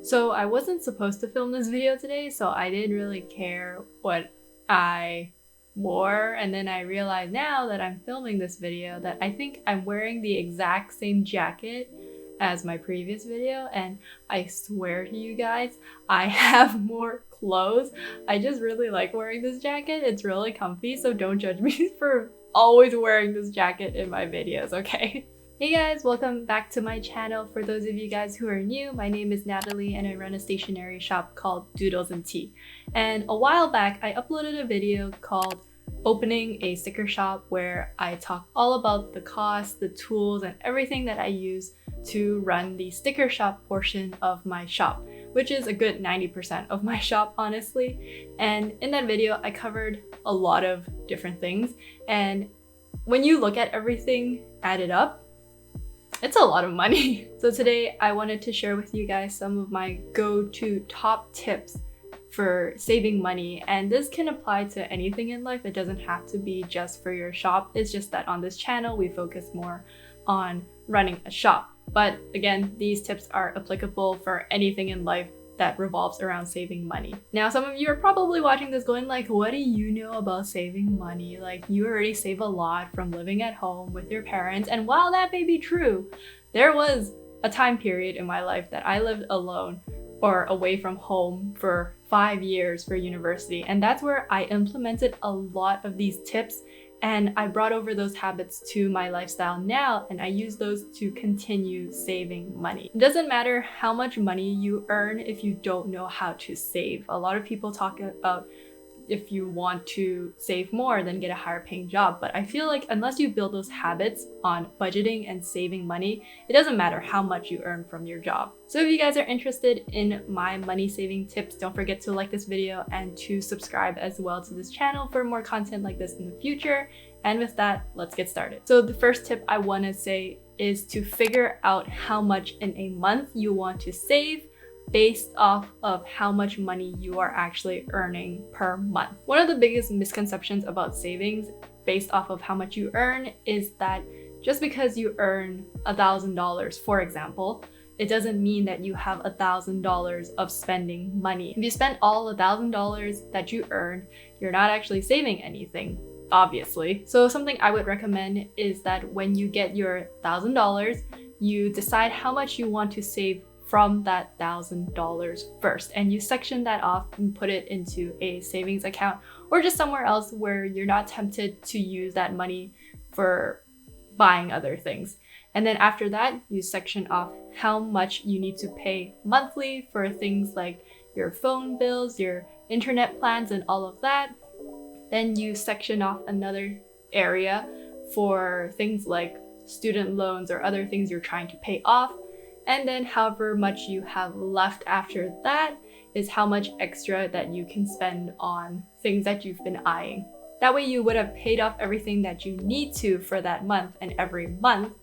So I wasn't supposed to film this video today, so I didn't really care what I wore, and then I realized now that I'm filming this video that I think I'm wearing the exact same jacket as my previous video, and I swear to you guys, I have more clothes. I just really like wearing this jacket. It's really comfy, so don't judge me for always wearing this jacket in my videos, okay? Hey guys, welcome back to my channel. For those of you guys who are new, my name is Natalie and I run a stationery shop called DoodlesnTea. And a while back, I uploaded a video called Opening a Sticker Shop where I talk all about the cost, the tools, and everything that I use to run the sticker shop portion of my shop, which is a good 90% of my shop, honestly. And in that video, I covered a lot of different things. And when you look at everything added up, it's a lot of money. So today I wanted to share with you guys some of my go-to top tips for saving money. And this can apply to anything in life. It doesn't have to be just for your shop. It's just that on this channel, we focus more on running a shop. But again, these tips are applicable for anything in life that revolves around saving money. Now, some of you are probably watching this going like, what do you know about saving money? Like, you already save a lot from living at home with your parents. And while that may be true, there was a time period in my life that I lived alone or away from home for 5 years for university. And that's where I implemented a lot of these tips, and I brought over those habits to my lifestyle now, and I use those to continue saving money. It doesn't matter how much money you earn if you don't know how to save. A lot of people talk about if you want to save more, then get a higher paying job. But I feel like unless you build those habits on budgeting and saving money, it doesn't matter how much you earn from your job. So if you guys are interested in my money saving tips, don't forget to like this video and to subscribe as well to this channel for more content like this in the future. And with that, let's get started. So the first tip I want to say is to figure out how much in a month you want to save based off of how much money you are actually earning per month. One of the biggest misconceptions about savings based off of how much you earn is that just because you earn $1,000, for example, it doesn't mean that you have $1,000 of spending money. If you spend all $1,000 that you earn, you're not actually saving anything, obviously. So something I would recommend is that when you get your $1,000, you decide how much you want to save from that $1,000 first, and you section that off and put it into a savings account or just somewhere else where you're not tempted to use that money for buying other things. And then after that, you section off how much you need to pay monthly for things like your phone bills, your internet plans, and all of that. Then you section off another area for things like student loans or other things you're trying to pay off. And then however much you have left after that is how much extra that you can spend on things that you've been eyeing. That way you would have paid off everything that you need to for that month and every month,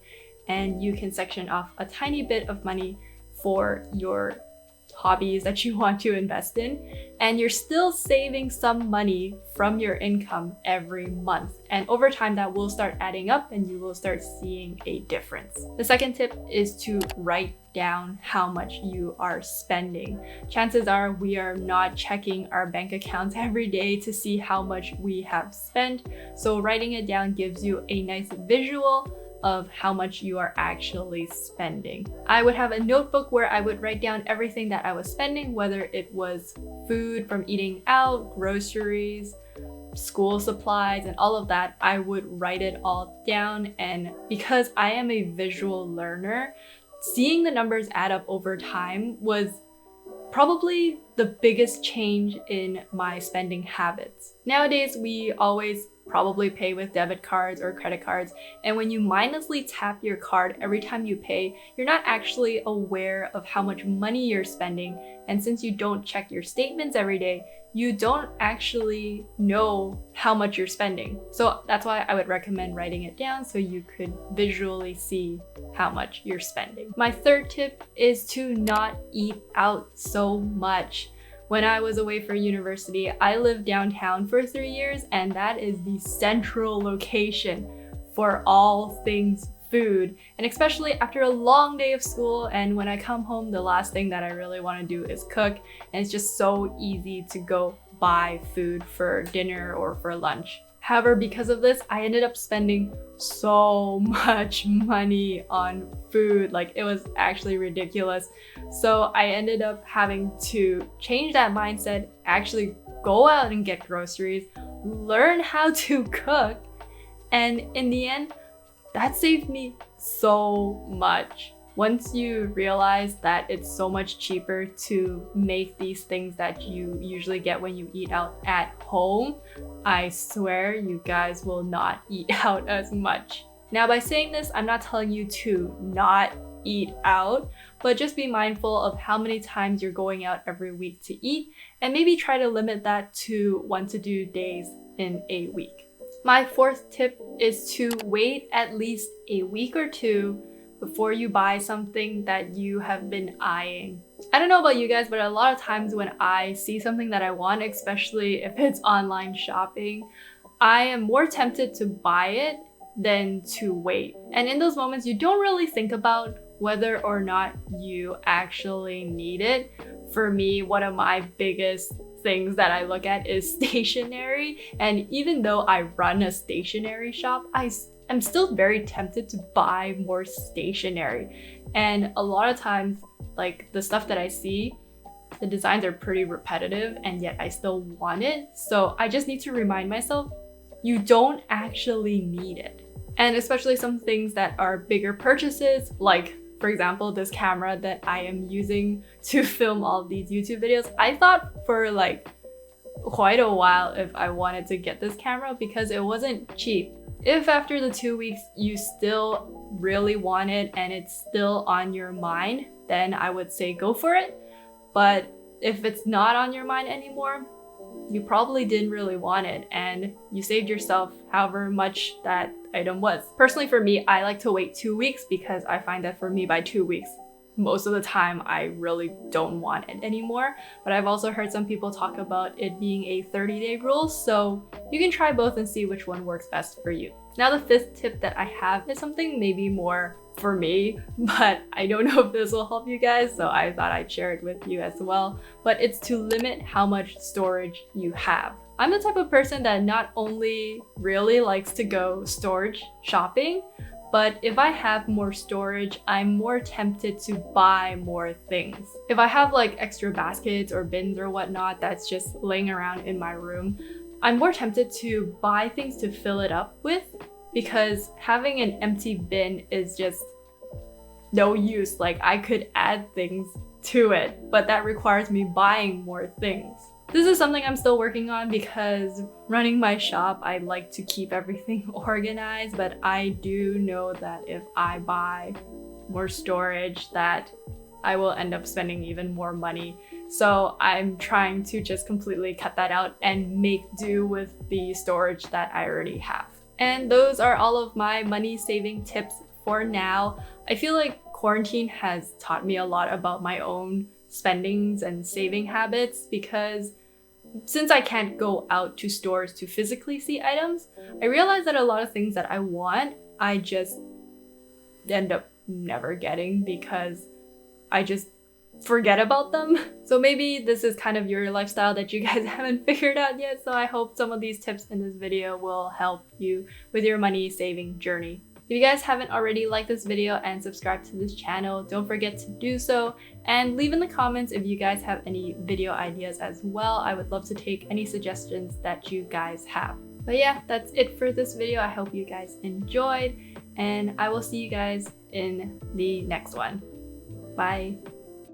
and you can section off a tiny bit of money for your hobbies that you want to invest in, and you're still saving some money from your income every month. And over time, that will start adding up and you will start seeing a difference. The second tip is to write down how much you are spending. Chances are we are not checking our bank accounts every day to see how much we have spent. So writing it down gives you a nice visual of how much you are actually spending. I would have a notebook where I would write down everything that I was spending, whether it was food from eating out, groceries, school supplies, and all of that. I would write it all down, and because I am a visual learner, seeing the numbers add up over time was probably the biggest change in my spending habits. Nowadays, we always probably pay with debit cards or credit cards, and when you mindlessly tap your card every time you pay, you're not actually aware of how much money you're spending, and since you don't check your statements every day, you don't actually know how much you're spending. So that's why I would recommend writing it down so you could visually see how much you're spending. My third tip is to not eat out so much. When I was away for university, I lived downtown for 3 years, and that is the central location for all things food. And especially after a long day of school, and when I come home, the last thing that I really want to do is cook. And it's just so easy to go buy food for dinner or for lunch. However, because of this, I ended up spending so much money on food. Like, it was actually ridiculous. So I ended up having to change that mindset, actually go out and get groceries, learn how to cook. And in the end, that saved me so much. Once you realize that it's so much cheaper to make these things that you usually get when you eat out at home, I swear you guys will not eat out as much. Now, by saying this, I'm not telling you to not eat out, but just be mindful of how many times you're going out every week to eat, and maybe try to limit that to 1 to 2 days in a week. My fourth tip is to wait at least a week or two before you buy something that you have been eyeing. I don't know about you guys, but a lot of times when I see something that I want, especially if it's online shopping, I am more tempted to buy it than to wait. And in those moments, you don't really think about whether or not you actually need it. For me, one of my biggest things that I look at is stationery. And even though I run a stationery shop, I'm still very tempted to buy more stationery. And a lot of times, like, the stuff that I see, the designs are pretty repetitive, and yet I still want it. So I just need to remind myself, you don't actually need it. And especially some things that are bigger purchases, like, for example, this camera that I am using to film all these YouTube videos. I thought for like quite a while if I wanted to get this camera because it wasn't cheap. If after the 2 weeks you still really want it and it's still on your mind, then I would say go for it. But if it's not on your mind anymore, you probably didn't really want it and you saved yourself however much that item was. Personally, for me, I like to wait 2 weeks because I find that for me, by 2 weeks, most of the time I really don't want it anymore. But I've also heard some people talk about it being a 30-day rule, so you can try both and see which one works best for you. Now, the fifth tip that I have is something maybe more for me, but I don't know if this will help you guys, so I thought I'd share it with you as well. But it's to limit how much storage you have. I'm the type of person that not only really likes to go storage shopping, but if I have more storage, I'm more tempted to buy more things. If I have like extra baskets or bins or whatnot that's just laying around in my room, I'm more tempted to buy things to fill it up with, because having an empty bin is just no use. Like, I could add things to it, but that requires me buying more things. This is something I'm still working on because running my shop, I like to keep everything organized, but I do know that if I buy more storage, that I will end up spending even more money. So I'm trying to just completely cut that out and make do with the storage that I already have. And those are all of my money saving tips for now. I feel like quarantine has taught me a lot about my own spendings and saving habits, because since I can't go out to stores to physically see items, I realized that a lot of things that I want, I just end up never getting because I just forget about them. So maybe this is kind of your lifestyle that you guys haven't figured out yet. So I hope some of these tips in this video will help you with your money saving journey. If you guys haven't already, liked this video and subscribed to this channel, don't forget to do so, and leave in the comments if you guys have any video ideas as well. I would love to take any suggestions that you guys have. But yeah, that's it for this video. I hope you guys enjoyed, and I will see you guys in the next one. Bye.